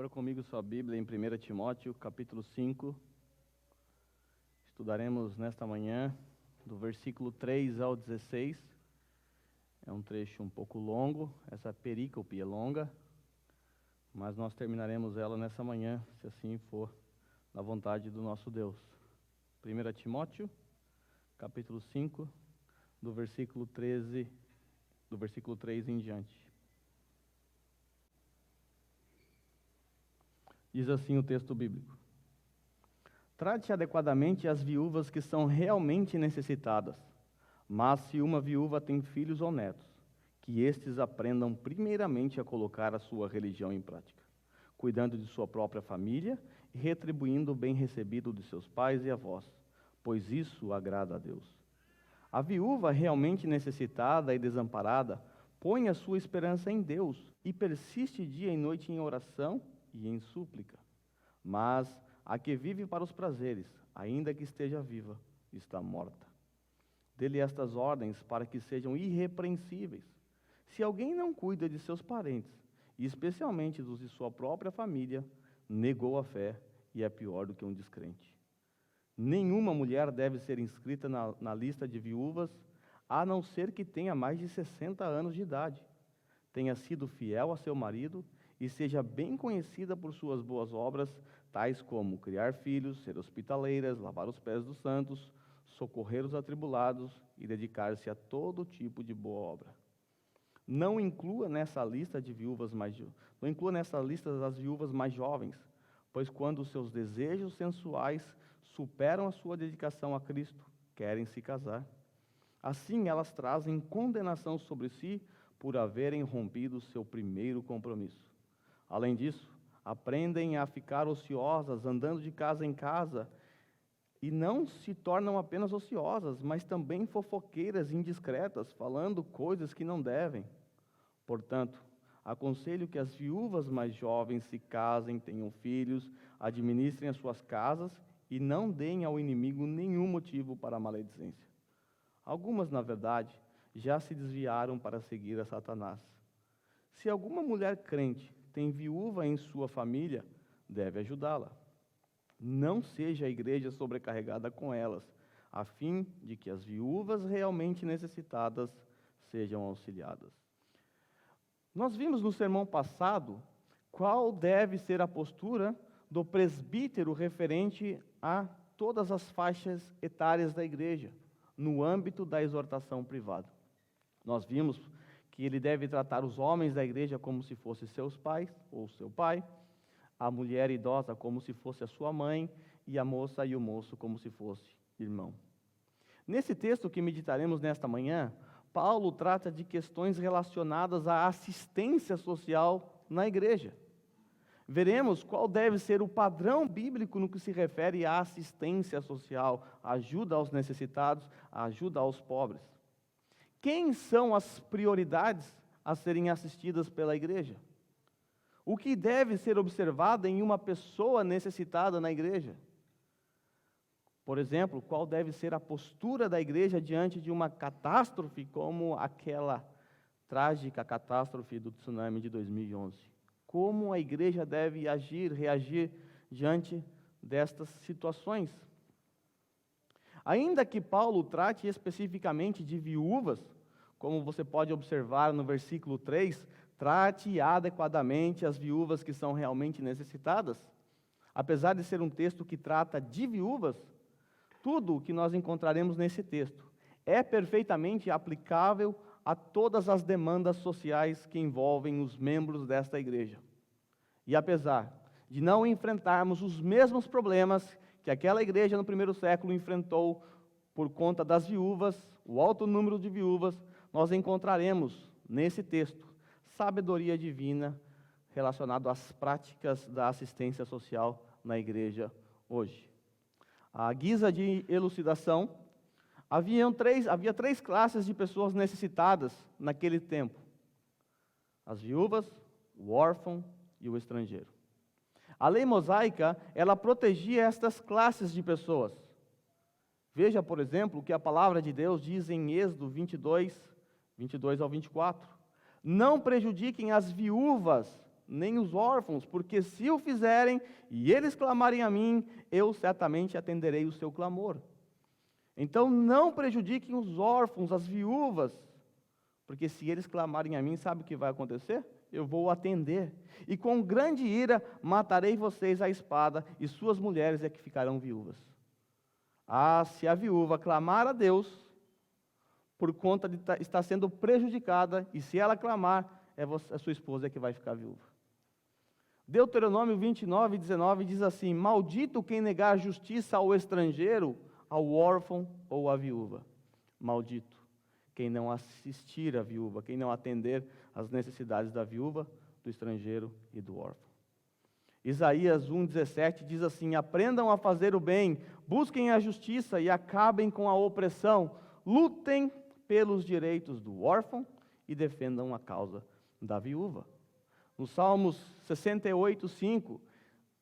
Abra comigo sua Bíblia em 1 Timóteo, capítulo 5. Estudaremos nesta manhã, do versículo 3 ao 16. É um trecho um pouco longo, essa perícope é longa, mas nós terminaremos ela nessa manhã, se assim for, na vontade do nosso Deus. 1 Timóteo, capítulo 5, do versículo 13, do versículo 3 em diante. Diz assim o texto bíblico: Trate adequadamente as viúvas que são realmente necessitadas, mas se uma viúva tem filhos ou netos, que estes aprendam primeiramente a colocar a sua religião em prática, cuidando de sua própria família e retribuindo o bem recebido de seus pais e avós, pois isso agrada a Deus. A viúva realmente necessitada e desamparada põe a sua esperança em Deus e persiste dia e noite em oração e em súplica. Mas a que vive para os prazeres, ainda que esteja viva, está morta. Dê-lhe estas ordens para que sejam irrepreensíveis. Se alguém não cuida de seus parentes, e especialmente dos de sua própria família, negou a fé e é pior do que um descrente. Nenhuma mulher deve ser inscrita na lista de viúvas, a não ser que tenha mais de 60 anos de idade, tenha sido fiel a seu marido e seja bem conhecida por suas boas obras, tais como criar filhos, ser hospitaleiras, lavar os pés dos santos, socorrer os atribulados e dedicar-se a todo tipo de boa obra. Não inclua nessa lista as viúvas mais jovens, pois quando os seus desejos sensuais superam a sua dedicação a Cristo, querem se casar. Assim elas trazem condenação sobre si por haverem rompido seu primeiro compromisso. Além disso, aprendem a ficar ociosas, andando de casa em casa, e não se tornam apenas ociosas, mas também fofoqueiras indiscretas, falando coisas que não devem. Portanto, aconselho que as viúvas mais jovens se casem, tenham filhos, administrem as suas casas e não deem ao inimigo nenhum motivo para a maledicência. Algumas, na verdade, já se desviaram para seguir a Satanás. Se alguma mulher crente tem viúva em sua família, deve ajudá-la. Não seja a igreja sobrecarregada com elas, a fim de que as viúvas realmente necessitadas sejam auxiliadas. Nós vimos no sermão passado qual deve ser a postura do presbítero referente a todas as faixas etárias da igreja, no âmbito da exortação privada. Nós vimos que ele deve tratar os homens da igreja como se fossem seus pais ou seu pai, a mulher idosa como se fosse a sua mãe e a moça e o moço como se fosse irmão. Nesse texto que meditaremos nesta manhã, Paulo trata de questões relacionadas à assistência social na igreja. Veremos qual deve ser o padrão bíblico no que se refere à assistência social, ajuda aos necessitados, ajuda aos pobres. Quem são as prioridades a serem assistidas pela igreja? O que deve ser observado em uma pessoa necessitada na igreja? Por exemplo, qual deve ser a postura da igreja diante de uma catástrofe como aquela trágica catástrofe do tsunami de 2011? Como a igreja deve agir, reagir diante destas situações? Ainda que Paulo trate especificamente de viúvas, como você pode observar no versículo 3, trate adequadamente as viúvas que são realmente necessitadas. Apesar de ser um texto que trata de viúvas, tudo o que nós encontraremos nesse texto é perfeitamente aplicável a todas as demandas sociais que envolvem os membros desta igreja. E apesar de não enfrentarmos os mesmos problemas que aquela igreja no primeiro século enfrentou por conta das viúvas, o alto número de viúvas, nós encontraremos nesse texto sabedoria divina relacionada às práticas da assistência social na igreja hoje. À guisa de elucidação, havia três classes de pessoas necessitadas naquele tempo: as viúvas, o órfão e o estrangeiro. A lei mosaica, ela protegia estas classes de pessoas. Veja, por exemplo, o que a palavra de Deus diz em Êxodo 22 ao 24. Não prejudiquem as viúvas nem os órfãos, porque se o fizerem e eles clamarem a mim, eu certamente atenderei o seu clamor. Então não prejudiquem os órfãos, as viúvas, porque se eles clamarem a mim, sabe o que vai acontecer? Eu vou atender, e com grande ira matarei vocês à espada, e suas mulheres é que ficarão viúvas. Ah, se a viúva clamar a Deus, por conta de estar sendo prejudicada, e se ela clamar, a sua esposa é que vai ficar viúva. Deuteronômio 29, 19 diz assim: maldito quem negar justiça ao estrangeiro, ao órfão ou à viúva. Maldito quem não assistir à viúva, quem não atender às necessidades da viúva, do estrangeiro e do órfão. Isaías 1,17 diz assim: aprendam a fazer o bem, busquem a justiça e acabem com a opressão, lutem pelos direitos do órfão e defendam a causa da viúva. No Salmos 68, 5,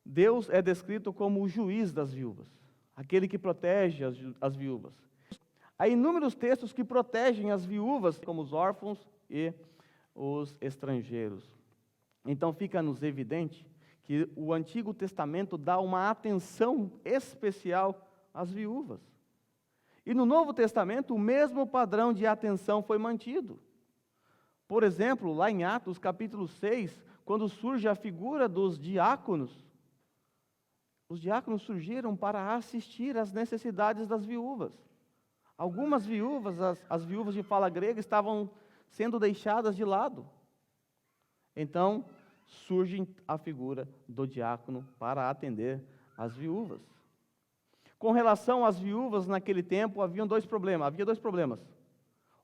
Deus é descrito como o juiz das viúvas, aquele que protege as viúvas. Há inúmeros textos que protegem as viúvas, como os órfãos e os estrangeiros. Então fica-nos evidente que o Antigo Testamento dá uma atenção especial às viúvas. E no Novo Testamento, o mesmo padrão de atenção foi mantido. Por exemplo, lá em Atos capítulo 6, quando surge a figura dos diáconos, os diáconos surgiram para assistir às necessidades das viúvas. Algumas viúvas, as viúvas de fala grega, estavam sendo deixadas de lado. Então, surge a figura do diácono para atender as viúvas. Com relação às viúvas naquele tempo, havia dois problemas.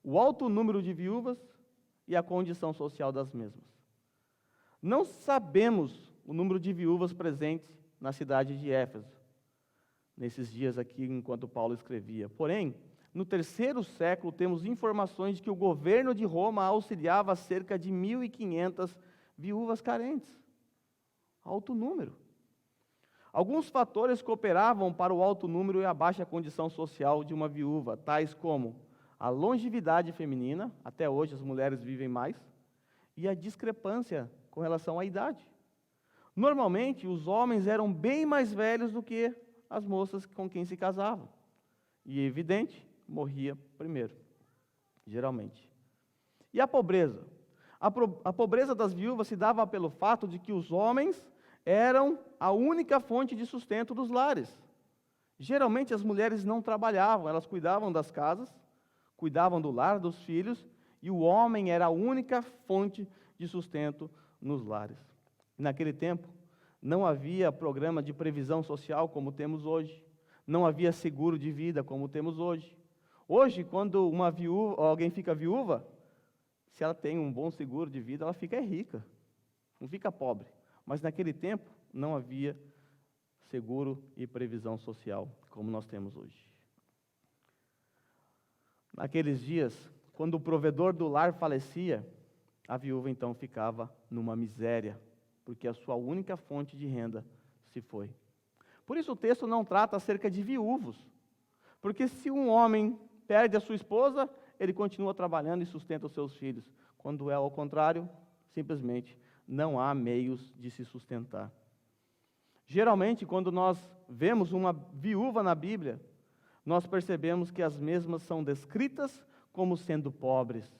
O alto número de viúvas e a condição social das mesmas. Não sabemos o número de viúvas presentes na cidade de Éfeso, nesses dias aqui, enquanto Paulo escrevia. Porém, no 3º século, temos informações de que o governo de Roma auxiliava cerca de 1.500 viúvas carentes. Alto número. Alguns fatores cooperavam para o alto número e a baixa condição social de uma viúva, tais como a longevidade feminina, até hoje as mulheres vivem mais, e a discrepância com relação à idade. Normalmente, os homens eram bem mais velhos do que as moças com quem se casavam. E, evidente, morria primeiro, geralmente. E a pobreza? A pobreza das viúvas se dava pelo fato de que os homens eram a única fonte de sustento dos lares. Geralmente as mulheres não trabalhavam, elas cuidavam das casas, cuidavam do lar, dos filhos, e o homem era a única fonte de sustento nos lares. E naquele tempo, não havia programa de previsão social como temos hoje, não havia seguro de vida como temos hoje. Hoje, quando alguém fica viúva, se ela tem um bom seguro de vida, ela fica rica, não fica pobre. Mas naquele tempo não havia seguro e previsão social como nós temos hoje. Naqueles dias, quando o provedor do lar falecia, a viúva então ficava numa miséria, porque a sua única fonte de renda se foi. Por isso o texto não trata acerca de viúvos, porque se um homem perde a sua esposa, ele continua trabalhando e sustenta os seus filhos. Quando é ao contrário, simplesmente não há meios de se sustentar. Geralmente, quando nós vemos uma viúva na Bíblia, nós percebemos que as mesmas são descritas como sendo pobres.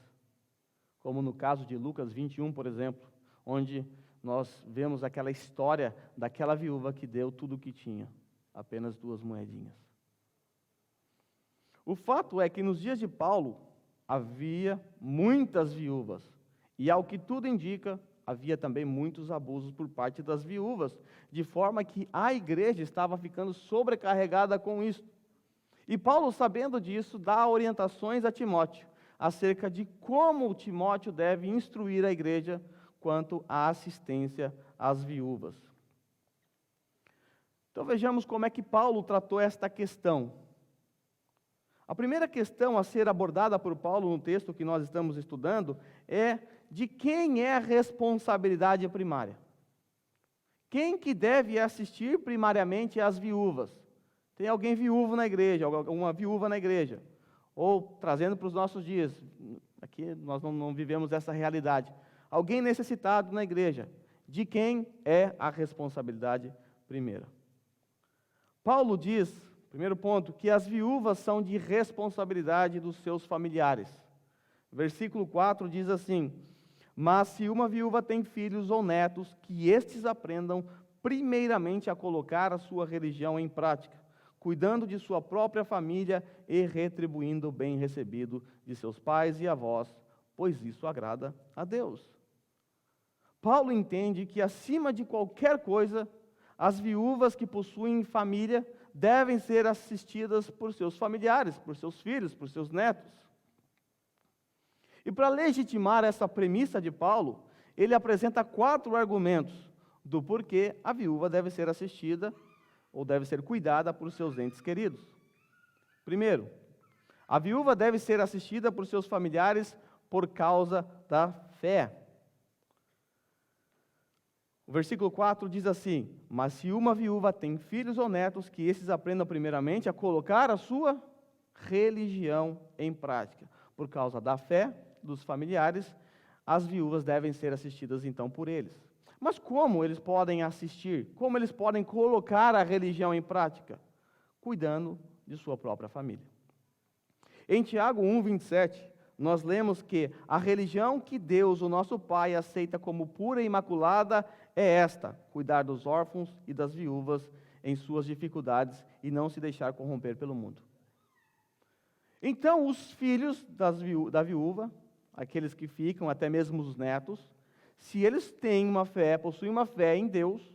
Como no caso de Lucas 21, por exemplo, onde nós vemos aquela história daquela viúva que deu tudo o que tinha, apenas 2 moedinhas. O fato é que nos dias de Paulo, havia muitas viúvas, e ao que tudo indica, havia também muitos abusos por parte das viúvas, de forma que a igreja estava ficando sobrecarregada com isso. E Paulo, sabendo disso, dá orientações a Timóteo, acerca de como Timóteo deve instruir a igreja quanto à assistência às viúvas. Então vejamos como é que Paulo tratou esta questão. A primeira questão a ser abordada por Paulo no texto que nós estamos estudando é de quem é a responsabilidade primária. Quem que deve assistir primariamente às viúvas? Tem alguém viúvo na igreja, uma viúva na igreja. Ou, trazendo para os nossos dias, aqui nós não vivemos essa realidade. Alguém necessitado na igreja. De quem é a responsabilidade primeira? Paulo diz, primeiro ponto, que as viúvas são de responsabilidade dos seus familiares. Versículo 4 diz assim: mas se uma viúva tem filhos ou netos, que estes aprendam primeiramente a colocar a sua religião em prática, cuidando de sua própria família e retribuindo o bem recebido de seus pais e avós, pois isso agrada a Deus. Paulo entende que, acima de qualquer coisa, as viúvas que possuem família devem ser assistidas por seus familiares, por seus filhos, por seus netos. E para legitimar essa premissa de Paulo, ele apresenta 4 argumentos do porquê a viúva deve ser assistida ou deve ser cuidada por seus entes queridos. Primeiro, a viúva deve ser assistida por seus familiares por causa da fé. O versículo 4 diz assim: mas se uma viúva tem filhos ou netos, que esses aprendam primeiramente a colocar a sua religião em prática. Por causa da fé dos familiares, as viúvas devem ser assistidas então por eles. Mas como eles podem assistir? Como eles podem colocar a religião em prática? Cuidando de sua própria família. Em Tiago 1:27, nós lemos que a religião que Deus, o nosso Pai, aceita como pura e imaculada é esta: cuidar dos órfãos e das viúvas em suas dificuldades e não se deixar corromper pelo mundo. Então, os filhos da viúva, aqueles que ficam, até mesmo os netos, se eles têm uma fé, possuem uma fé em Deus,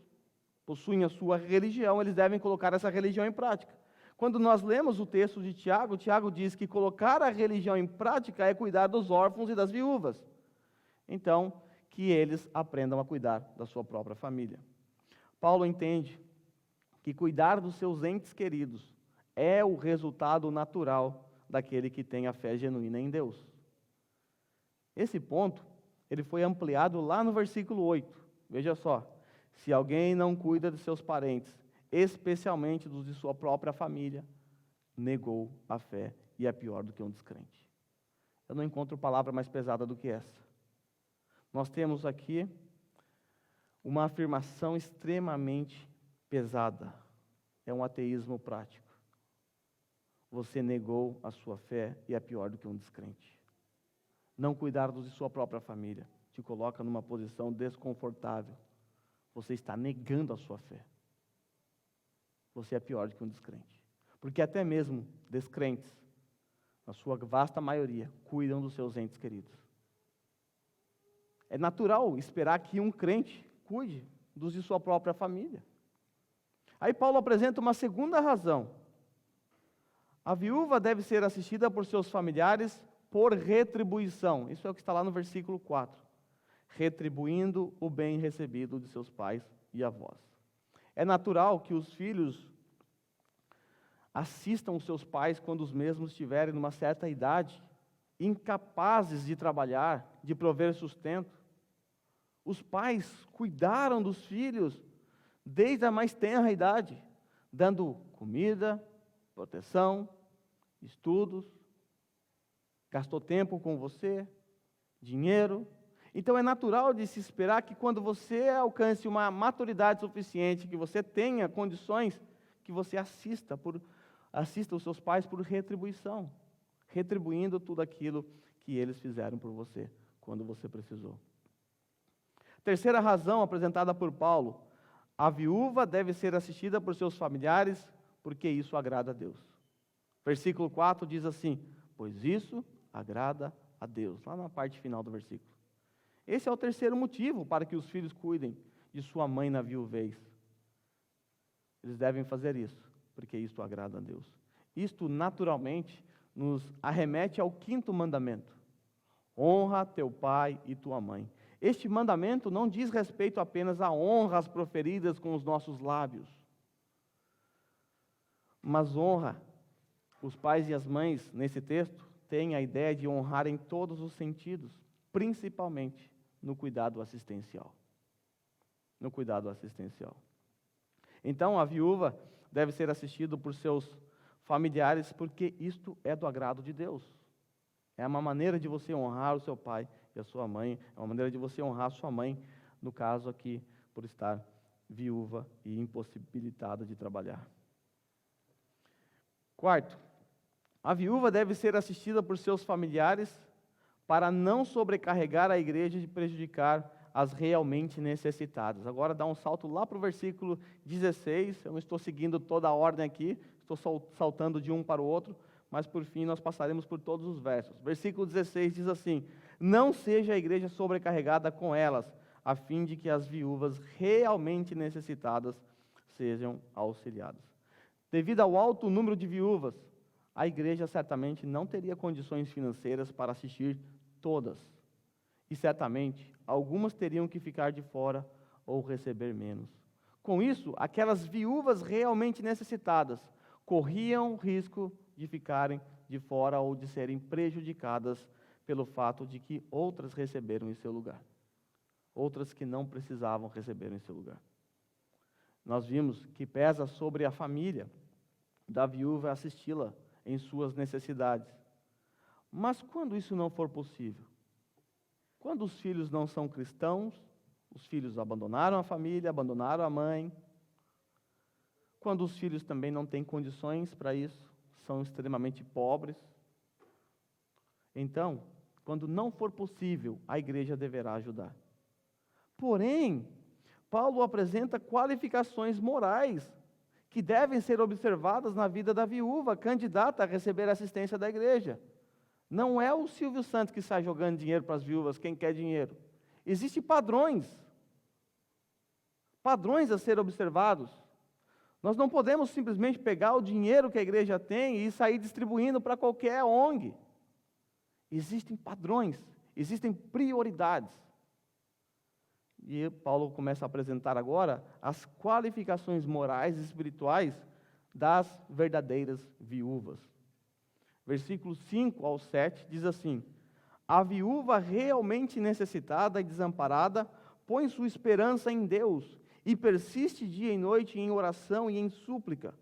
possuem a sua religião, eles devem colocar essa religião em prática. Quando nós lemos o texto de Tiago, Tiago diz que colocar a religião em prática é cuidar dos órfãos e das viúvas. Então, que eles aprendam a cuidar da sua própria família. Paulo entende que cuidar dos seus entes queridos é o resultado natural daquele que tem a fé genuína em Deus. Esse ponto, ele foi ampliado lá no versículo 8. Veja só: se alguém não cuida de seus parentes, especialmente dos de sua própria família, negou a fé e é pior do que um descrente. Eu não encontro palavra mais pesada do que essa. Nós temos aqui uma afirmação extremamente pesada. É um ateísmo prático. Você negou a sua fé e é pior do que um descrente. Não cuidar de sua própria família te coloca numa posição desconfortável. Você está negando a sua fé. Você é pior do que um descrente. Porque até mesmo descrentes, na sua vasta maioria, cuidam dos seus entes queridos. É natural esperar que um crente cuide dos de sua própria família. Aí Paulo apresenta uma segunda razão. A viúva deve ser assistida por seus familiares por retribuição. Isso é o que está lá no versículo 4. Retribuindo o bem recebido de seus pais e avós. É natural que os filhos assistam os seus pais quando os mesmos estiverem numa certa idade, incapazes de trabalhar, de prover sustento. Os pais cuidaram dos filhos desde a mais tenra idade, dando comida, proteção, estudos, gastou tempo com você, dinheiro. Então é natural de se esperar que quando você alcance uma maturidade suficiente, que você tenha condições, que você assista os seus pais por retribuição, retribuindo tudo aquilo que eles fizeram por você, quando você precisou. Terceira razão apresentada por Paulo: a viúva deve ser assistida por seus familiares, porque isso agrada a Deus. Versículo 4 diz assim: pois isso agrada a Deus, lá na parte final do versículo. Esse é o terceiro motivo para que os filhos cuidem de sua mãe na viuvez. Eles devem fazer isso, porque isto agrada a Deus. Isto, naturalmente, nos arremete ao 5º mandamento: honra teu pai e tua mãe. Este mandamento não diz respeito apenas a honras proferidas com os nossos lábios, mas honra, os pais e as mães, nesse texto, têm a ideia de honrar em todos os sentidos, principalmente no cuidado assistencial. No cuidado assistencial. Então, a viúva deve ser assistida por seus familiares, porque isto é do agrado de Deus. É uma maneira de você honrar o seu pai e a sua mãe, é uma maneira de você honrar a sua mãe no caso aqui, por estar viúva e impossibilitada de trabalhar. Quarto, a viúva deve ser assistida por seus familiares para não sobrecarregar a igreja e prejudicar as realmente necessitadas. Agora dá um salto lá para o versículo 16, eu não estou seguindo toda a ordem aqui, estou saltando de um para o outro, mas por fim nós passaremos por todos os versos. Versículo 16 diz assim: não seja a igreja sobrecarregada com elas, a fim de que as viúvas realmente necessitadas sejam auxiliadas. Devido ao alto número de viúvas, a igreja certamente não teria condições financeiras para assistir todas. E certamente, algumas teriam que ficar de fora ou receber menos. Com isso, aquelas viúvas realmente necessitadas corriam risco de ficarem de fora ou de serem prejudicadas pelo fato de que outras receberam em seu lugar. Outras que não precisavam receber em seu lugar. Nós vimos que pesa sobre a família da viúva assisti-la em suas necessidades. Mas quando isso não for possível? Quando os filhos não são cristãos, os filhos abandonaram a família, abandonaram a mãe. Quando os filhos também não têm condições para isso, são extremamente pobres. Então, quando não for possível, a igreja deverá ajudar. Porém, Paulo apresenta qualificações morais que devem ser observadas na vida da viúva candidata a receber a assistência da igreja. Não é o Silvio Santos que sai jogando dinheiro para as viúvas, quem quer dinheiro. Existem padrões a ser observados. Nós não podemos simplesmente pegar o dinheiro que a igreja tem e sair distribuindo para qualquer ONG. Existem padrões, existem prioridades. E Paulo começa a apresentar agora as qualificações morais e espirituais das verdadeiras viúvas. Versículos 5 ao 7 diz assim: a viúva realmente necessitada e desamparada põe sua esperança em Deus e persiste dia e noite em oração e em súplica.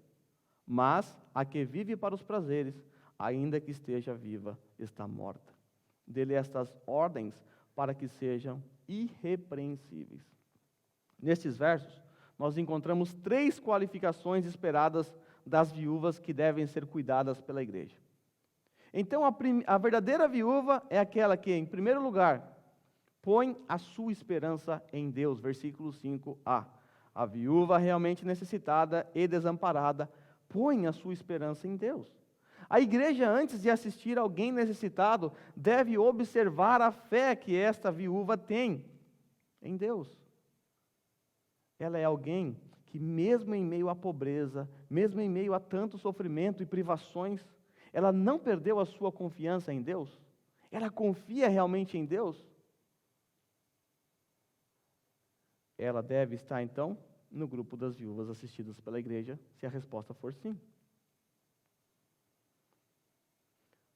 Mas a que vive para os prazeres, ainda que esteja viva, está morta. Dele estas ordens para que sejam irrepreensíveis. Nestes versos, nós encontramos 3 qualificações esperadas das viúvas que devem ser cuidadas pela igreja. Então, a verdadeira viúva é aquela que, em primeiro lugar, põe a sua esperança em Deus. Versículo 5a. A viúva realmente necessitada e desamparada põe a sua esperança em Deus. A igreja, antes de assistir alguém necessitado, deve observar a fé que esta viúva tem em Deus. Ela é alguém que, mesmo em meio à pobreza, mesmo em meio a tanto sofrimento e privações, ela não perdeu a sua confiança em Deus? Ela confia realmente em Deus? Ela deve estar, então, no grupo das viúvas assistidas pela igreja, se a resposta for sim.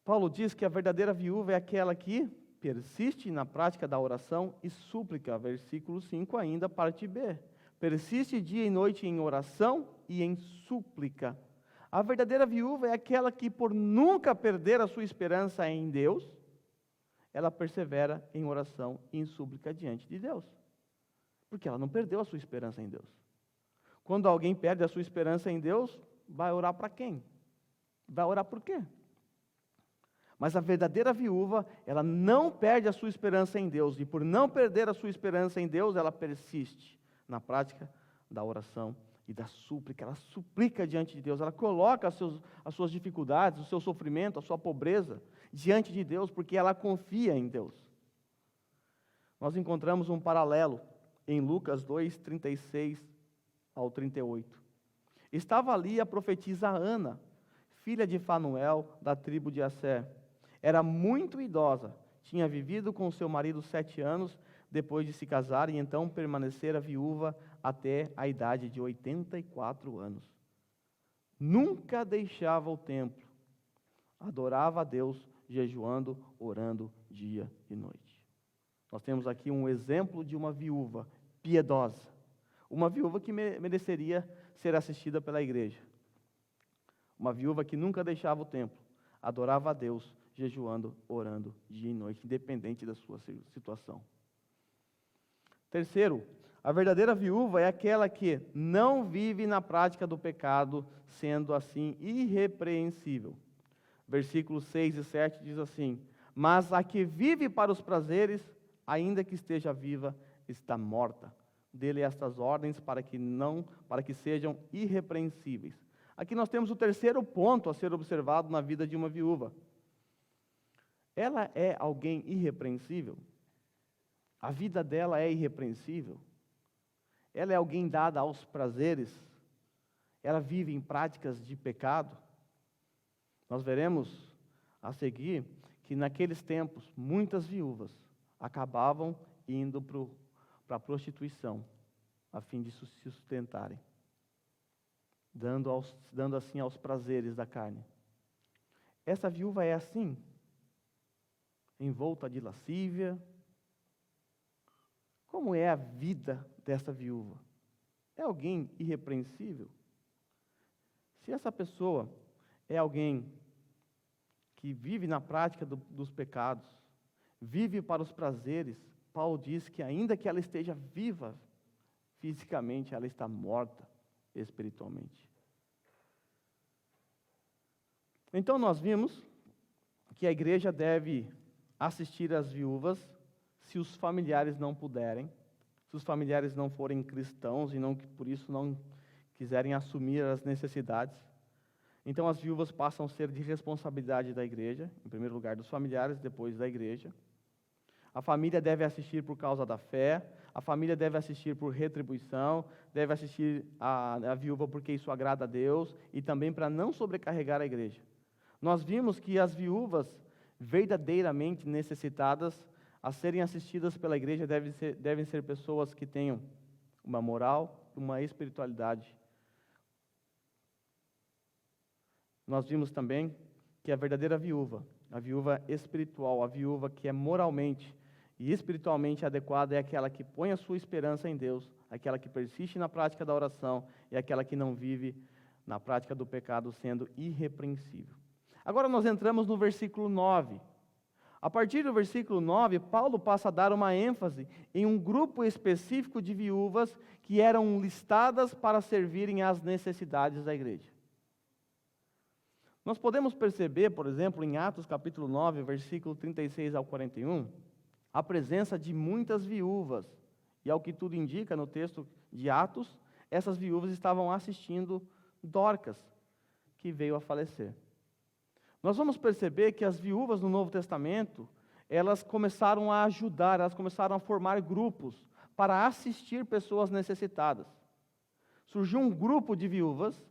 Paulo diz que a verdadeira viúva é aquela que persiste na prática da oração e súplica, versículo 5 ainda, parte B. Persiste dia e noite em oração e em súplica. A verdadeira viúva é aquela que, por nunca perder a sua esperança em Deus, ela persevera em oração e em súplica diante de Deus. Porque ela não perdeu a sua esperança em Deus. Quando alguém perde a sua esperança em Deus, vai orar para quem? Vai orar por quê? Mas a verdadeira viúva, ela não perde a sua esperança em Deus. E por não perder a sua esperança em Deus, ela persiste na prática da oração e da súplica. Ela suplica diante de Deus. Ela coloca as suas dificuldades, o seu sofrimento, a sua pobreza diante de Deus, porque ela confia em Deus. Nós encontramos um paralelo em Lucas 2, 36 ao 38. Estava ali a profetisa Ana, filha de Fanuel, da tribo de Asser. Era muito idosa, tinha vivido com seu marido 7 anos, depois de se casar, e então permanecera viúva até a idade de 84 anos. Nunca deixava o templo, adorava a Deus, jejuando, orando dia e noite. Nós temos aqui um exemplo de uma viúva piedosa, uma viúva que mereceria ser assistida pela igreja. Uma viúva que nunca deixava o templo, adorava a Deus, jejuando, orando dia e noite, independente da sua situação. Terceiro, a verdadeira viúva é aquela que não vive na prática do pecado, sendo assim irrepreensível. Versículos 6 e 7 diz assim: mas a que vive para os prazeres, ainda que esteja viva, está morta. Dele estas ordens para que sejam irrepreensíveis. Aqui nós temos o terceiro ponto a ser observado na vida de uma viúva. Ela é alguém irrepreensível? A vida dela é irrepreensível? Ela é alguém dada aos prazeres? Ela vive em práticas de pecado? Nós veremos a seguir que naqueles tempos muitas viúvas acabavam indo para a prostituição, a fim de se sustentarem, dando assim aos prazeres da carne. Essa viúva é assim, envolta de lascívia. Como é a vida dessa viúva? É alguém irrepreensível? Se essa pessoa é alguém que vive na prática dos pecados, vive para os prazeres, Paulo diz que ainda que ela esteja viva fisicamente, ela está morta espiritualmente. Então nós vimos que a igreja deve assistir às viúvas se os familiares não puderem, se os familiares não forem cristãos e por isso não quiserem assumir as necessidades. Então as viúvas passam a ser de responsabilidade da igreja, em primeiro lugar dos familiares, depois da igreja. A família deve assistir por causa da fé, a família deve assistir por retribuição, deve assistir a viúva porque isso agrada a Deus e também para não sobrecarregar a igreja. Nós vimos que as viúvas verdadeiramente necessitadas a serem assistidas pela igreja devem ser pessoas que tenham uma moral, uma espiritualidade. Nós vimos também que a verdadeira viúva, a viúva espiritual, a viúva que é moralmente e espiritualmente adequada é aquela que põe a sua esperança em Deus, aquela que persiste na prática da oração e aquela que não vive na prática do pecado sendo irrepreensível. Agora nós entramos no versículo 9. A partir do versículo 9, Paulo passa a dar uma ênfase em um grupo específico de viúvas que eram listadas para servirem às necessidades da igreja. Nós podemos perceber, por exemplo, em Atos capítulo 9, versículo 36 ao 41, a presença de muitas viúvas. E ao que tudo indica no texto de Atos, essas viúvas estavam assistindo Dorcas, que veio a falecer. Nós vamos perceber que as viúvas no Novo Testamento, elas começaram a ajudar, elas começaram a formar grupos para assistir pessoas necessitadas. Surgiu um grupo de viúvas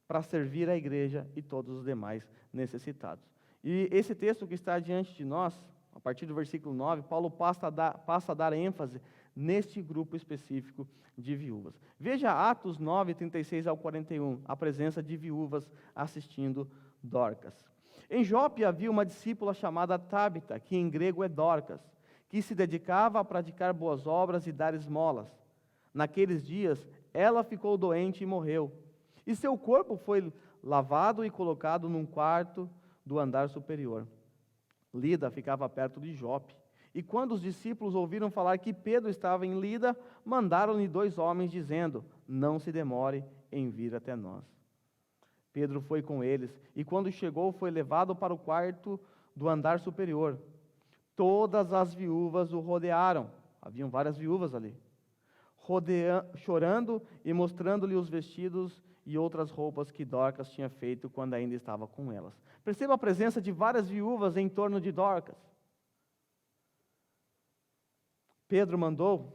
para servir a igreja e todos os demais necessitados. E esse texto que está diante de nós, a partir do versículo 9, Paulo passa a dar ênfase neste grupo específico de viúvas. Veja Atos 9, 36 ao 41, a presença de viúvas assistindo Dorcas. Em Jope havia uma discípula chamada Tábita, que em grego é Dorcas, que se dedicava a praticar boas obras e dar esmolas. Naqueles dias, ela ficou doente e morreu. E seu corpo foi lavado e colocado num quarto do andar superior. Lida ficava perto de Jope. E quando os discípulos ouviram falar que Pedro estava em Lida, mandaram-lhe 2 homens, dizendo: não se demore em vir até nós. Pedro foi com eles, e quando chegou, foi levado para o quarto do andar superior. Todas as viúvas o rodearam. Haviam várias viúvas ali. Chorando e mostrando-lhe os vestidos e outras roupas que Dorcas tinha feito quando ainda estava com elas. Perceba a presença de várias viúvas em torno de Dorcas. Pedro mandou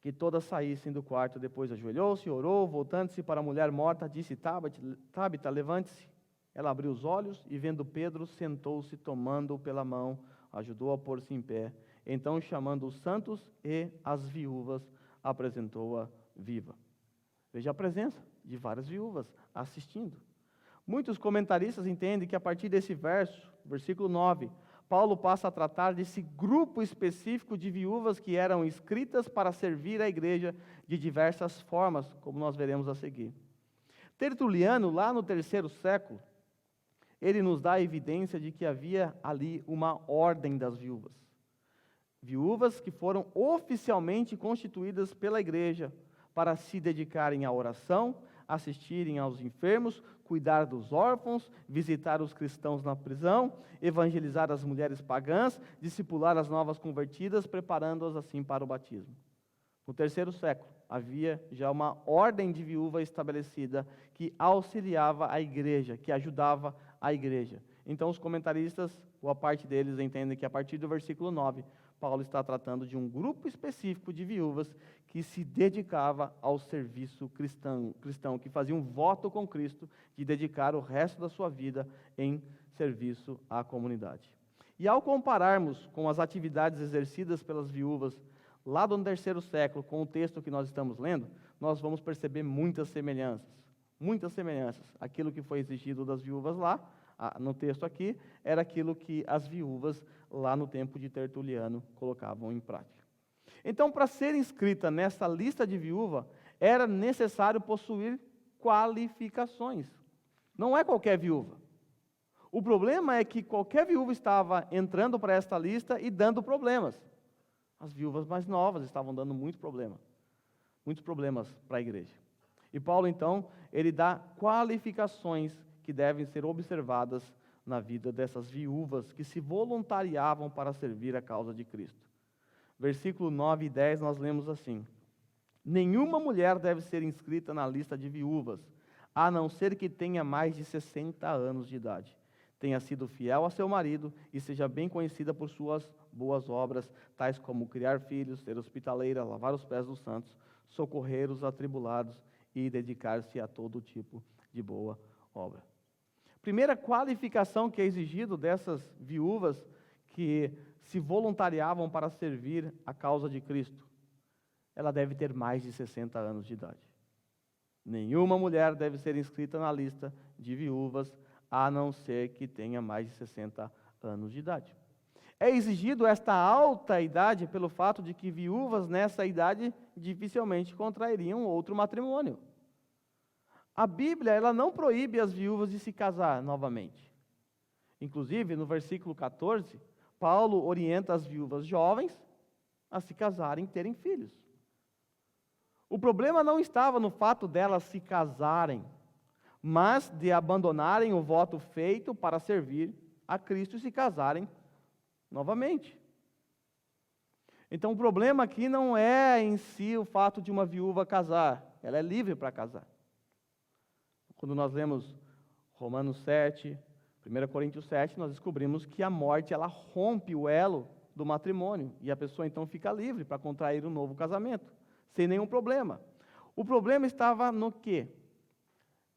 que todas saíssem do quarto, depois ajoelhou-se, orou, voltando-se para a mulher morta, disse: Tábita, levante-se. Ela abriu os olhos e, vendo Pedro, sentou-se, tomando-o pela mão, ajudou a pôr-se em pé. Então, chamando os santos e as viúvas, apresentou-a viva. Veja a presença de várias viúvas assistindo. Muitos comentaristas entendem que a partir desse verso, versículo 9, Paulo passa a tratar desse grupo específico de viúvas que eram escritas para servir a igreja de diversas formas, como nós veremos a seguir. Tertuliano, lá no 3º século, ele nos dá a evidência de que havia ali uma ordem das viúvas. Viúvas que foram oficialmente constituídas pela igreja para se dedicarem à oração, assistirem aos enfermos, cuidar dos órfãos, visitar os cristãos na prisão, evangelizar as mulheres pagãs, discipular as novas convertidas, preparando-as assim para o batismo. No terceiro século, havia já uma ordem de viúva estabelecida que auxiliava a igreja, que ajudava a igreja. Então, os comentaristas, boa parte deles, entendem que a partir do versículo 9, Paulo está tratando de um grupo específico de viúvas que se dedicava ao serviço cristão, que fazia um voto com Cristo de dedicar o resto da sua vida em serviço à comunidade. E ao compararmos com as atividades exercidas pelas viúvas lá do terceiro século com o texto que nós estamos lendo, nós vamos perceber muitas semelhanças. Muitas semelhanças. Aquilo que foi exigido das viúvas lá, no texto aqui, era aquilo que as viúvas lá no tempo de Tertuliano colocavam em prática. Então, para ser inscrita nessa lista de viúva, era necessário possuir qualificações. Não é qualquer viúva. O problema é que qualquer viúva estava entrando para esta lista e dando problemas. As viúvas mais novas estavam dando muitos problemas para a igreja. E Paulo, então, ele dá qualificações que devem ser observadas na vida dessas viúvas que se voluntariavam para servir a causa de Cristo. Versículo 9 e 10 nós lemos assim: nenhuma mulher deve ser inscrita na lista de viúvas, a não ser que tenha mais de 60 anos de idade, tenha sido fiel a seu marido e seja bem conhecida por suas boas obras, tais como criar filhos, ser hospitaleira, lavar os pés dos santos, socorrer os atribulados e dedicar-se a todo tipo de boa obra. Primeira qualificação que é exigido dessas viúvas que se voluntariavam para servir a causa de Cristo, ela deve ter mais de 60 anos de idade. Nenhuma mulher deve ser inscrita na lista de viúvas, a não ser que tenha mais de 60 anos de idade. É exigido esta alta idade pelo fato de que viúvas nessa idade dificilmente contrairiam outro matrimônio. A Bíblia, ela não proíbe as viúvas de se casar novamente. Inclusive, no versículo 14, Paulo orienta as viúvas jovens a se casarem e terem filhos. O problema não estava no fato delas se casarem, mas de abandonarem o voto feito para servir a Cristo e se casarem novamente. Então, o problema aqui não é em si o fato de uma viúva casar, ela é livre para casar. Quando nós lemos Romanos 7, 1 Coríntios 7, nós descobrimos que a morte, ela rompe o elo do matrimônio, e a pessoa então fica livre para contrair um novo casamento, sem nenhum problema. O problema estava no quê?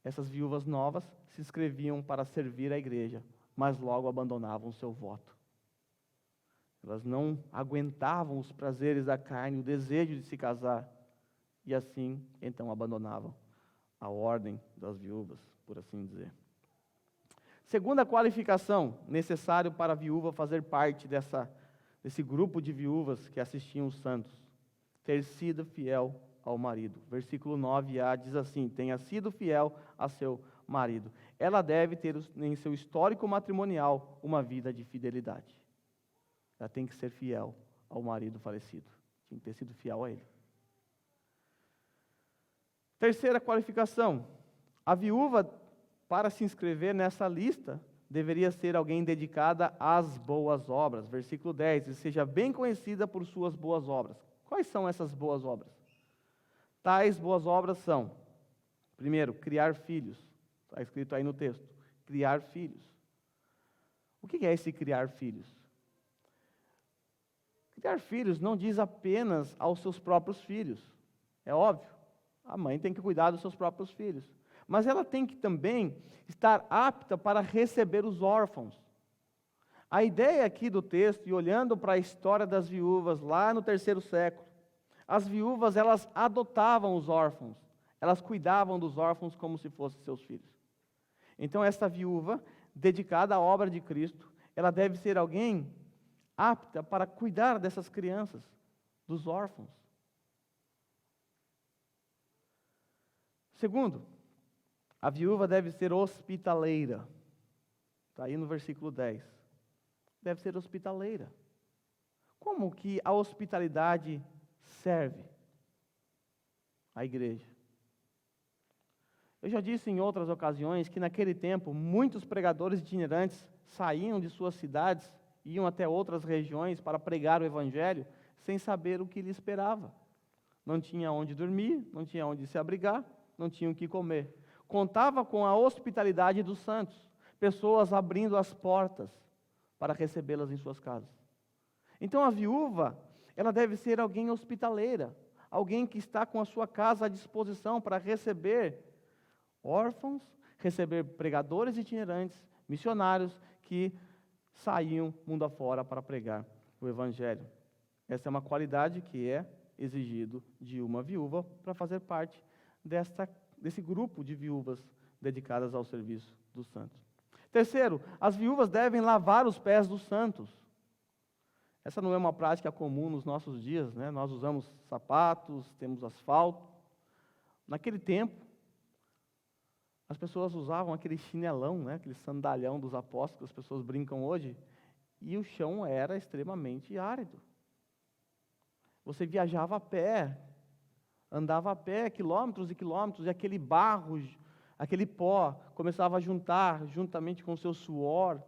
Essas viúvas novas se inscreviam para servir a igreja, mas logo abandonavam o seu voto. Elas não aguentavam os prazeres da carne, o desejo de se casar, e assim, então, abandonavam a ordem das viúvas, por assim dizer. Segunda qualificação necessária para a viúva fazer parte desse grupo de viúvas que assistiam os santos: ter sido fiel ao marido. Versículo 9a diz assim: tenha sido fiel a seu marido. Ela deve ter em seu histórico matrimonial uma vida de fidelidade. Ela tem que ser fiel ao marido falecido. Tem que ter sido fiel a ele. Terceira qualificação: a viúva, para se inscrever nessa lista, deveria ser alguém dedicada às boas obras. Versículo 10, e seja bem conhecida por suas boas obras. Quais são essas boas obras? Tais boas obras são, primeiro, criar filhos. Está escrito aí no texto, criar filhos. O que é esse criar filhos? Criar filhos não diz apenas aos seus próprios filhos. É óbvio, a mãe tem que cuidar dos seus próprios filhos. Mas ela tem que também estar apta para receber os órfãos. A ideia aqui do texto, e olhando para a história das viúvas lá no terceiro século, as viúvas, elas adotavam os órfãos, elas cuidavam dos órfãos como se fossem seus filhos. Então, essa viúva, dedicada à obra de Cristo, ela deve ser alguém apta para cuidar dessas crianças, dos órfãos. Segundo, a viúva deve ser hospitaleira. Está aí no versículo 10. Deve ser hospitaleira. Como que a hospitalidade serve à igreja? Eu já disse em outras ocasiões que naquele tempo muitos pregadores itinerantes saíam de suas cidades, iam até outras regiões para pregar o evangelho sem saber o que lhe esperava. Não tinha onde dormir, não tinha onde se abrigar, não tinha o que comer. Contava com a hospitalidade dos santos, pessoas abrindo as portas para recebê-las em suas casas. Então a viúva, ela deve ser alguém hospitaleira, alguém que está com a sua casa à disposição para receber órfãos, receber pregadores itinerantes, missionários que saíam mundo afora para pregar o evangelho. Essa é uma qualidade que é exigido de uma viúva para fazer parte desse grupo de viúvas dedicadas ao serviço dos santos. Terceiro, as viúvas devem lavar os pés dos santos. Essa não é uma prática comum nos nossos dias, né? Nós usamos sapatos, temos asfalto. Naquele tempo, as pessoas usavam aquele chinelão, né? Aquele sandalhão dos apóstolos que as pessoas brincam hoje, e o chão era extremamente árido. Você viajava a pé, andava a pé, quilômetros e quilômetros, e aquele barro, aquele pó, começava a juntar juntamente com o seu suor,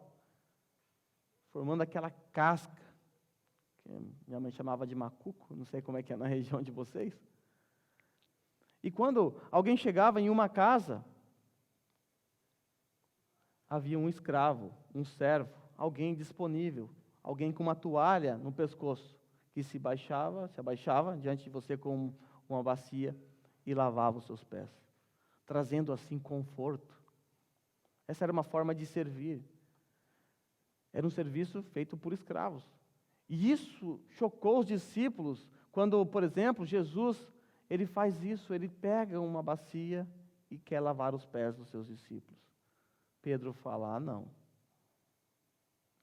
formando aquela casca, que minha mãe chamava de macuco, não sei como é que é na região de vocês. E quando alguém chegava em uma casa, havia um escravo, um servo, alguém disponível, alguém com uma toalha no pescoço, que se abaixava diante de você com uma bacia e lavava os seus pés, trazendo assim conforto. Essa era uma forma de servir. Era um serviço feito por escravos. E isso chocou os discípulos quando, por exemplo, Jesus, ele faz isso, ele pega uma bacia e quer lavar os pés dos seus discípulos. Pedro fala, não.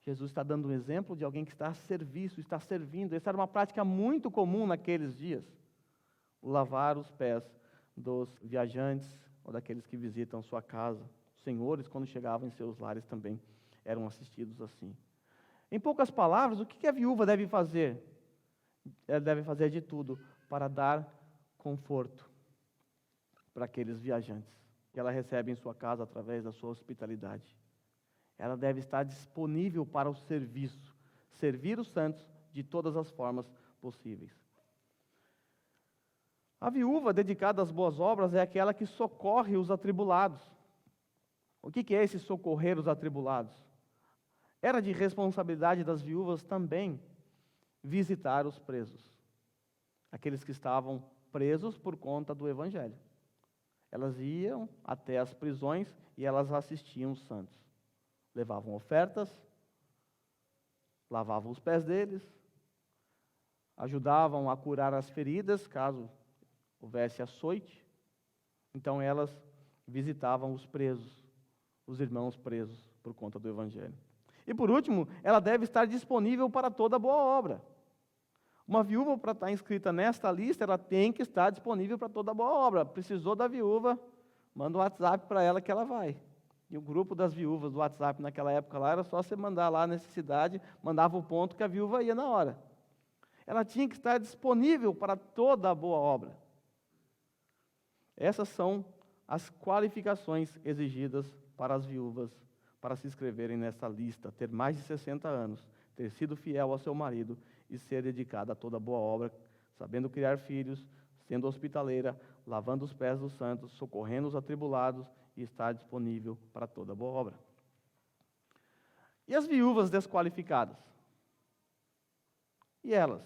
Jesus está dando um exemplo de alguém que está a serviço, está servindo. Essa era uma prática muito comum naqueles dias. O lavar os pés dos viajantes ou daqueles que visitam sua casa. Os senhores, quando chegavam em seus lares, também eram assistidos assim. Em poucas palavras, o que a viúva deve fazer? Ela deve fazer de tudo para dar conforto para aqueles viajantes que ela recebe em sua casa através da sua hospitalidade. Ela deve estar disponível para o serviço, servir os santos de todas as formas possíveis. A viúva dedicada às boas obras é aquela que socorre os atribulados. O que é esse socorrer os atribulados? Era de responsabilidade das viúvas também visitar os presos, aqueles que estavam presos por conta do evangelho. Elas iam até as prisões e elas assistiam os santos. Levavam ofertas, lavavam os pés deles, ajudavam a curar as feridas, caso houvesse açoite. Então elas visitavam os presos, os irmãos presos por conta do evangelho. E por último, ela deve estar disponível para toda boa obra. Uma viúva, para estar inscrita nesta lista, ela tem que estar disponível para toda boa obra. Precisou da viúva, manda um WhatsApp para ela que ela vai. E o grupo das viúvas do WhatsApp naquela época lá, era só você mandar lá a necessidade, mandava o ponto que a viúva ia na hora. Ela tinha que estar disponível para toda a boa obra. Essas são as qualificações exigidas para as viúvas para se inscreverem nessa lista: ter mais de 60 anos, ter sido fiel ao seu marido e ser dedicada a toda boa obra, sabendo criar filhos, sendo hospitaleira, lavando os pés dos santos, socorrendo os atribulados e estar disponível para toda boa obra. E as viúvas desqualificadas? E elas?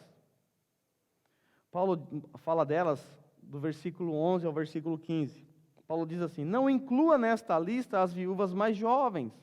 Paulo fala delas do versículo 11 ao versículo 15. Paulo diz assim: não inclua nesta lista as viúvas mais jovens,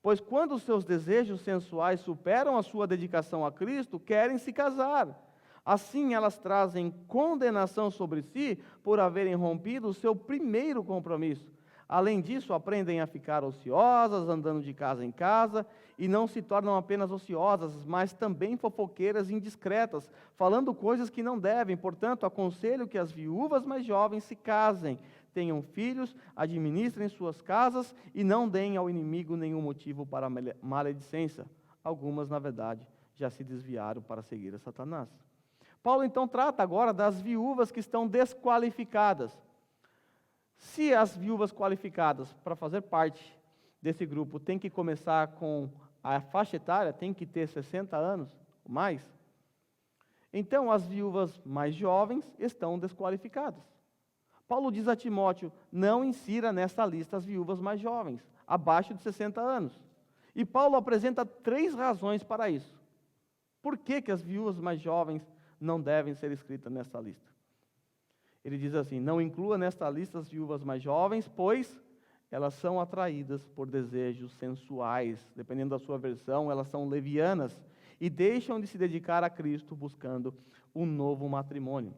pois quando os seus desejos sensuais superam a sua dedicação a Cristo, querem se casar. Assim elas trazem condenação sobre si por haverem rompido o seu primeiro compromisso. Além disso, aprendem a ficar ociosas, andando de casa em casa, e não se tornam apenas ociosas, mas também fofoqueiras e indiscretas, falando coisas que não devem. Portanto, aconselho que as viúvas mais jovens se casem, tenham filhos, administrem suas casas e não deem ao inimigo nenhum motivo para maledicência. Algumas, na verdade, já se desviaram para seguir a Satanás. Paulo então trata agora das viúvas que estão desqualificadas. Se as viúvas qualificadas para fazer parte desse grupo têm que começar com a faixa etária, tem que ter 60 anos ou mais, então as viúvas mais jovens estão desqualificadas. Paulo diz a Timóteo, não insira nessa lista as viúvas mais jovens, abaixo de 60 anos. E Paulo apresenta 3 razões para isso. Por que as viúvas mais jovens não devem ser inscritas nessa lista? Ele diz assim, não inclua nesta lista as viúvas mais jovens, pois elas são atraídas por desejos sensuais. Dependendo da sua versão, elas são levianas e deixam de se dedicar a Cristo buscando um novo matrimônio.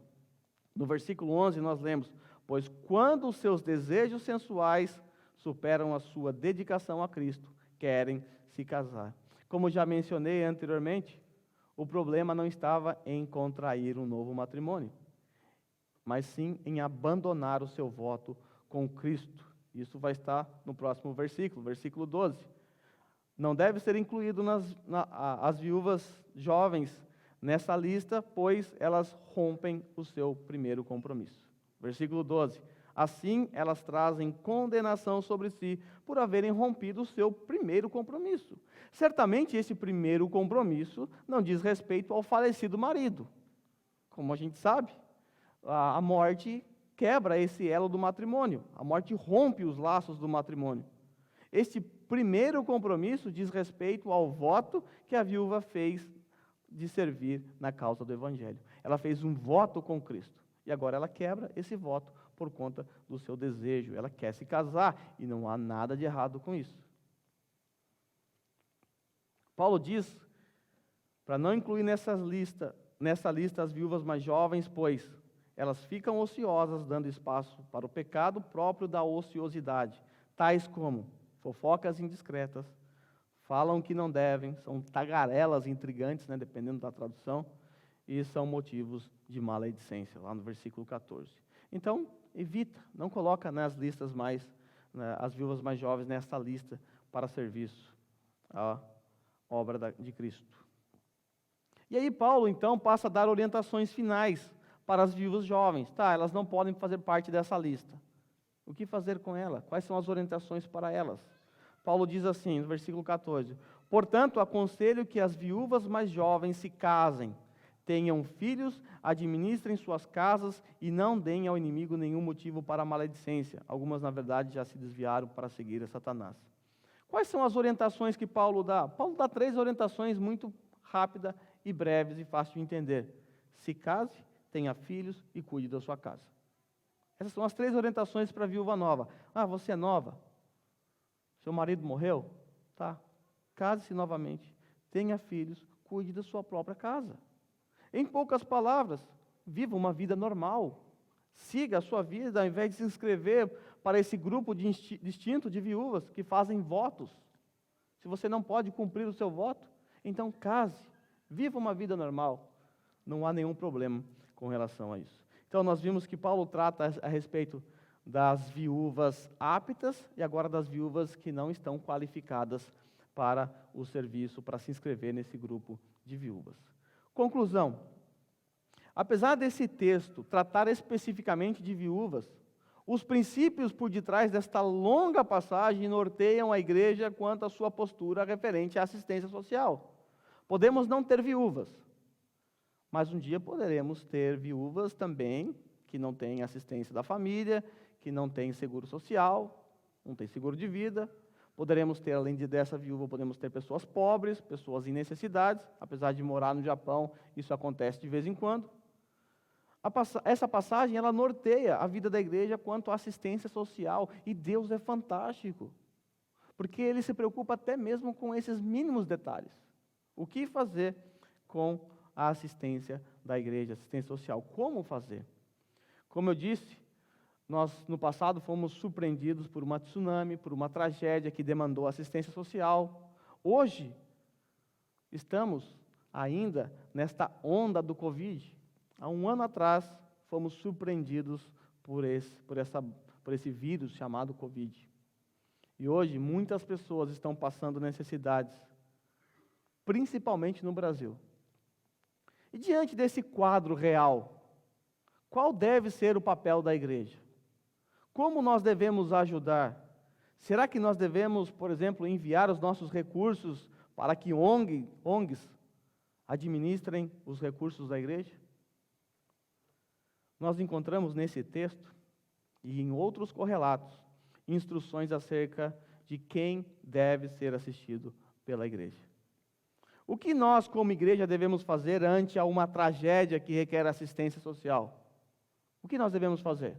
No versículo 11 nós lemos, pois quando os seus desejos sensuais superam a sua dedicação a Cristo, querem se casar. Como já mencionei anteriormente, o problema não estava em contrair um novo matrimônio, mas sim em abandonar o seu voto com Cristo. Isso vai estar no próximo versículo, versículo 12. Não deve ser incluído as viúvas jovens nessa lista, pois elas rompem o seu primeiro compromisso. Versículo 12. Assim, elas trazem condenação sobre si por haverem rompido o seu primeiro compromisso. Certamente, esse primeiro compromisso não diz respeito ao falecido marido. Como a gente sabe, a morte quebra esse elo do matrimônio. A morte rompe os laços do matrimônio. Este primeiro compromisso diz respeito ao voto que a viúva fez de servir na causa do Evangelho. Ela fez um voto com Cristo. E agora ela quebra esse voto por conta do seu desejo. Ela quer se casar e não há nada de errado com isso. Paulo diz para não incluir nessa lista as viúvas mais jovens, pois elas ficam ociosas, dando espaço para o pecado próprio da ociosidade, tais como fofocas indiscretas, falam que não devem, são tagarelas intrigantes, dependendo da tradução, e são motivos de maledicência, lá no versículo 14. Então, evita, não coloca nas listas mais, as viúvas mais jovens nessa lista para serviço à obra de Cristo. E aí Paulo, então, passa a dar orientações finais para as viúvas jovens. Elas não podem fazer parte dessa lista. O que fazer com ela? Quais são as orientações para elas? Paulo diz assim, no versículo 14, portanto, aconselho que as viúvas mais jovens se casem, tenham filhos, administrem suas casas e não deem ao inimigo nenhum motivo para a maledicência. Algumas, na verdade, já se desviaram para seguir a Satanás. Quais são as orientações que Paulo dá? Paulo dá 3 orientações muito rápidas e breves e fáceis de entender. Se case, tenha filhos e cuide da sua casa. Essas são as 3 orientações para a viúva nova. Você é nova? Seu marido morreu? Case-se novamente, tenha filhos, cuide da sua própria casa. Em poucas palavras, viva uma vida normal. Siga a sua vida, ao invés de se inscrever para esse grupo distinto de viúvas que fazem votos. Se você não pode cumprir o seu voto, então case, viva uma vida normal. Não há nenhum problema com relação a isso. Então, nós vimos que Paulo trata a respeito das viúvas aptas e agora das viúvas que não estão qualificadas para o serviço, para se inscrever nesse grupo de viúvas. Conclusão. Apesar desse texto tratar especificamente de viúvas, os princípios por detrás desta longa passagem norteiam a igreja quanto à sua postura referente à assistência social. Podemos não ter viúvas, mas um dia poderemos ter viúvas também que não têm assistência da família, que não têm seguro social, não têm seguro de vida. Poderemos ter, além dessa viúva, podemos ter pessoas pobres, pessoas em necessidades. Apesar de morar no Japão, isso acontece de vez em quando. Essa passagem, ela norteia a vida da igreja quanto à assistência social. E Deus é fantástico, porque Ele se preocupa até mesmo com esses mínimos detalhes. O que fazer com a assistência da igreja, assistência social? Como fazer? Como eu disse, nós no passado fomos surpreendidos por uma tsunami, por uma tragédia que demandou assistência social. Hoje, estamos ainda nesta onda do Covid. Há um ano atrás, fomos surpreendidos por esse vírus chamado Covid. E hoje, muitas pessoas estão passando necessidades. principalmente no Brasil. E diante desse quadro real, qual deve ser o papel da igreja? Como nós devemos ajudar? Será que nós devemos, por exemplo, enviar os nossos recursos para que ONGs administrem os recursos da igreja? Nós encontramos nesse texto e em outros correlatos instruções acerca de quem deve ser assistido pela igreja. O que nós, como igreja, devemos fazer ante a uma tragédia que requer assistência social? O que nós devemos fazer?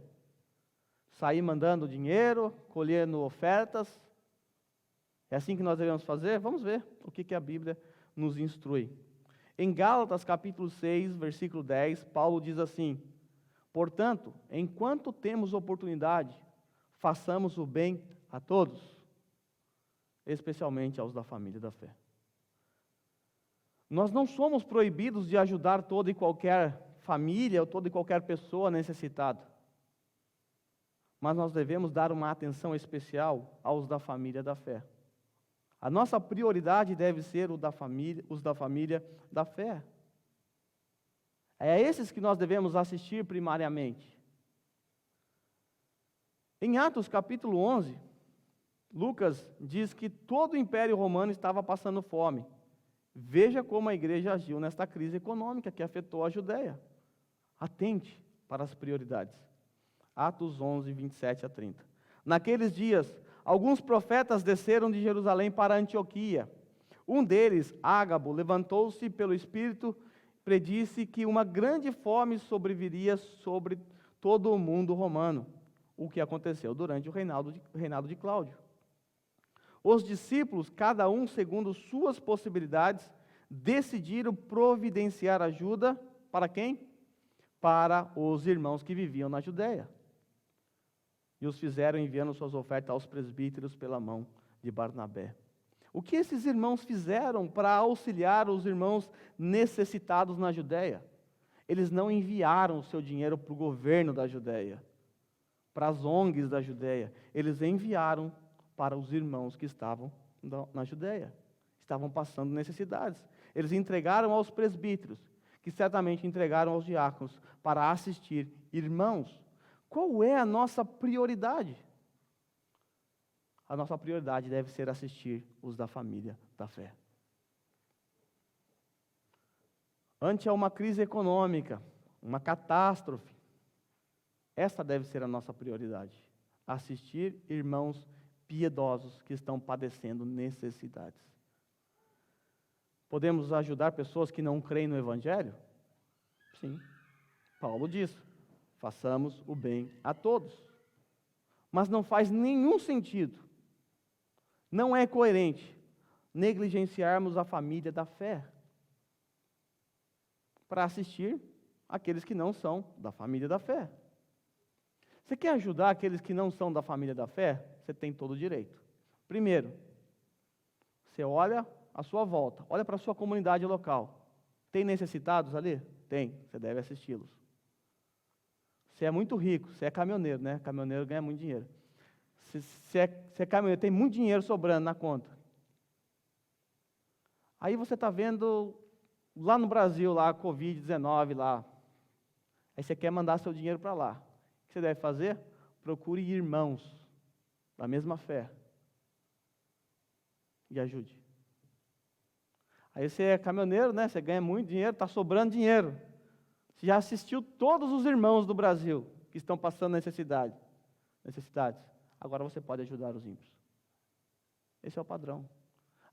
Sair mandando dinheiro, colhendo ofertas? É assim que nós devemos fazer? Vamos ver o que a Bíblia nos instrui. Em Gálatas capítulo 6, versículo 10, Paulo diz assim: portanto, enquanto temos oportunidade, façamos o bem a todos, especialmente aos da família da fé. Nós não somos proibidos de ajudar toda e qualquer família ou toda e qualquer pessoa necessitada, mas nós devemos dar uma atenção especial aos da família da fé. A nossa prioridade deve ser os da família da fé. É a esses que nós devemos assistir primariamente. Em Atos capítulo 11, Lucas diz que todo o Império Romano estava passando fome. Veja como a igreja agiu nesta crise econômica que afetou a Judéia. Atente para as prioridades. Atos 11, 27 a 30. Naqueles dias, alguns profetas desceram de Jerusalém para Antioquia. Um deles, Ágabo, levantou-se pelo Espírito, predisse que uma grande fome sobreviria sobre todo o mundo romano, o que aconteceu durante o reinado de Cláudio. Os discípulos, cada um segundo suas possibilidades, decidiram providenciar ajuda para quem? Para os irmãos que viviam na Judéia. E os fizeram enviando suas ofertas aos presbíteros pela mão de Barnabé. O que esses irmãos fizeram para auxiliar os irmãos necessitados na Judéia? Eles não enviaram o seu dinheiro para o governo da Judéia, para as ONGs da Judéia. Eles enviaram para os irmãos que estavam na Judéia, estavam passando necessidades. Eles entregaram aos presbíteros, que certamente entregaram aos diáconos, para assistir irmãos. Qual é a nossa prioridade? A nossa prioridade deve ser assistir os da família da fé. Ante a uma crise econômica, uma catástrofe, essa deve ser a nossa prioridade. Assistir irmãos piedosos que estão padecendo necessidades. Podemos ajudar pessoas que não creem no Evangelho? Sim. Paulo diz: façamos o bem a todos. Mas não faz nenhum sentido, não é coerente, negligenciarmos a família da fé para assistir aqueles que não são da família da fé. Você quer ajudar aqueles que não são da família da fé? Você tem todo o direito. Primeiro, você olha à sua volta, olha para a sua comunidade local. Tem necessitados ali? Tem, você deve assisti-los. Você é muito rico, você é caminhoneiro, né? Caminhoneiro ganha muito dinheiro. Você é caminhoneiro, tem muito dinheiro sobrando na conta. Aí você está vendo lá no Brasil, lá, a Covid-19 lá. Aí você quer mandar seu dinheiro para lá. O que você deve fazer? Procure irmãos da mesma fé e ajude. Aí você é caminhoneiro, né? Você ganha muito dinheiro, está sobrando dinheiro. Você já assistiu todos os irmãos do Brasil que estão passando necessidades. Agora você pode ajudar os ímpios. Esse é o padrão.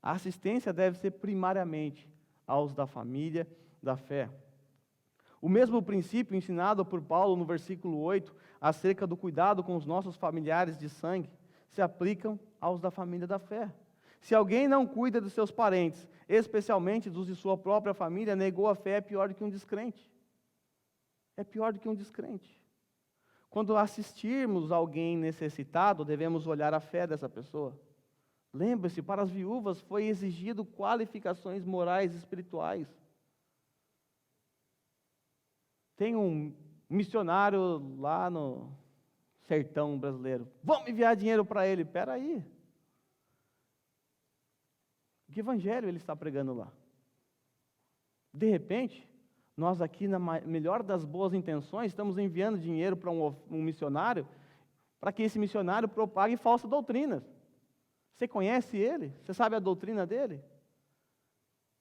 A assistência deve ser primariamente aos da família da fé. O mesmo princípio ensinado por Paulo no versículo 8, acerca do cuidado com os nossos familiares de sangue, se aplicam aos da família da fé. Se alguém não cuida dos seus parentes, especialmente dos de sua própria família, negou a fé, é pior do que um descrente. É pior do que um descrente. Quando assistirmos alguém necessitado, devemos olhar a fé dessa pessoa. Lembre-se, para as viúvas foi exigido qualificações morais e espirituais. Tem um missionário lá no sertão brasileiro. Vamos enviar dinheiro para ele. Espera aí. Que evangelho ele está pregando lá? De repente, nós aqui, na melhor das boas intenções, estamos enviando dinheiro para um missionário, para que esse missionário propague falsas doutrinas. Você conhece ele? Você sabe a doutrina dele?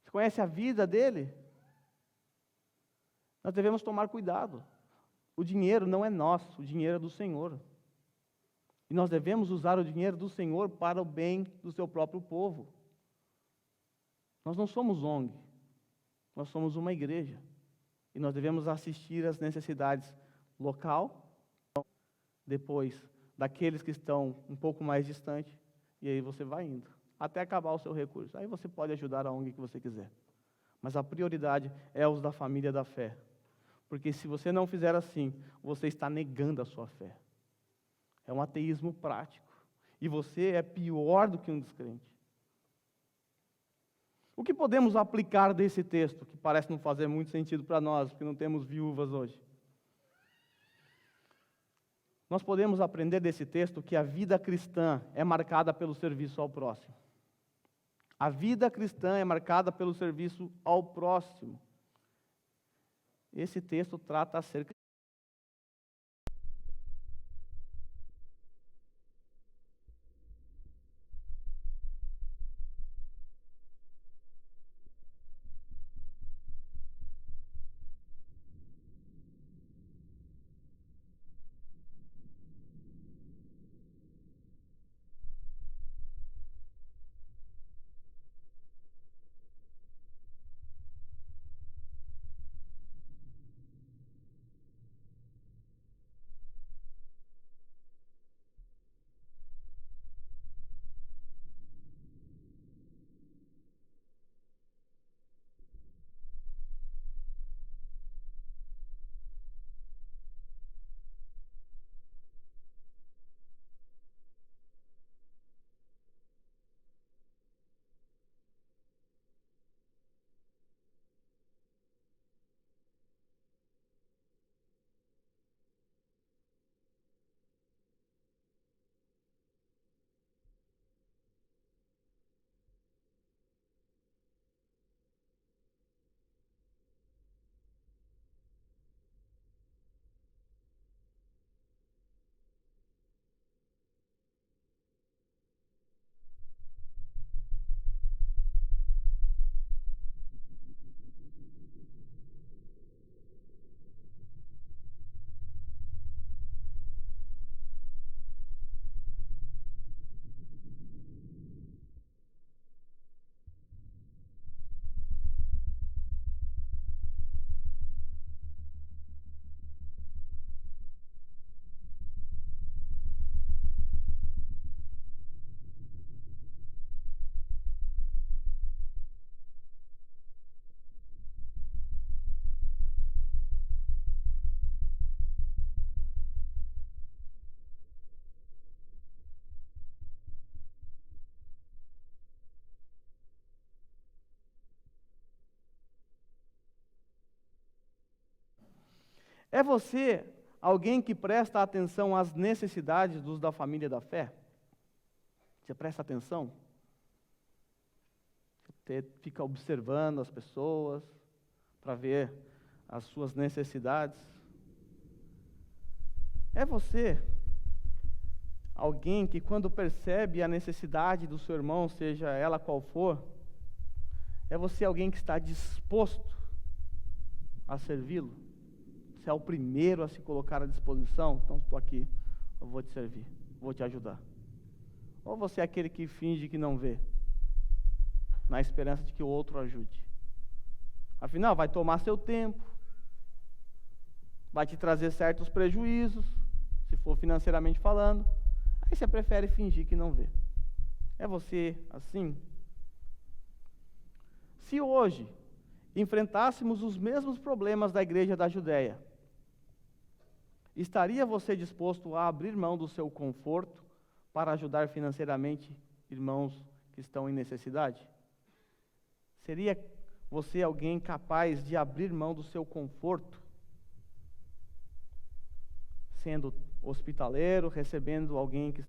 Você conhece a vida dele? Nós devemos tomar cuidado. O dinheiro não é nosso, o dinheiro é do Senhor. E nós devemos usar o dinheiro do Senhor para o bem do seu próprio povo. Nós não somos ONG, nós somos uma igreja. E nós devemos assistir às necessidades local, depois daqueles que estão um pouco mais distantes, e aí você vai indo, até acabar o seu recurso. Aí você pode ajudar a ONG que você quiser. Mas a prioridade é os da família da fé. Porque se você não fizer assim, você está negando a sua fé. É um ateísmo prático. E você é pior do que um descrente. O que podemos aplicar desse texto, que parece não fazer muito sentido para nós, porque não temos viúvas hoje? Nós podemos aprender desse texto que a vida cristã é marcada pelo serviço ao próximo. A vida cristã é marcada pelo serviço ao próximo. Esse texto trata acerca É você alguém que presta atenção às necessidades dos da família da fé? Você presta atenção? Você fica observando as pessoas para ver as suas necessidades? É você alguém que, quando percebe a necessidade do seu irmão, seja ela qual for, é você alguém que está disposto a servi-lo? Você é o primeiro a se colocar à disposição? Então, estou aqui, eu vou te servir, vou te ajudar. Ou você é aquele que finge que não vê, na esperança de que o outro ajude? Afinal, vai tomar seu tempo, vai te trazer certos prejuízos, se for financeiramente falando. Aí você prefere fingir que não vê. É você assim? Se hoje enfrentássemos os mesmos problemas da igreja da Judéia, estaria você disposto a abrir mão do seu conforto para ajudar financeiramente irmãos que estão em necessidade? Seria você alguém capaz de abrir mão do seu conforto, sendo hospitaleiro, recebendo alguém que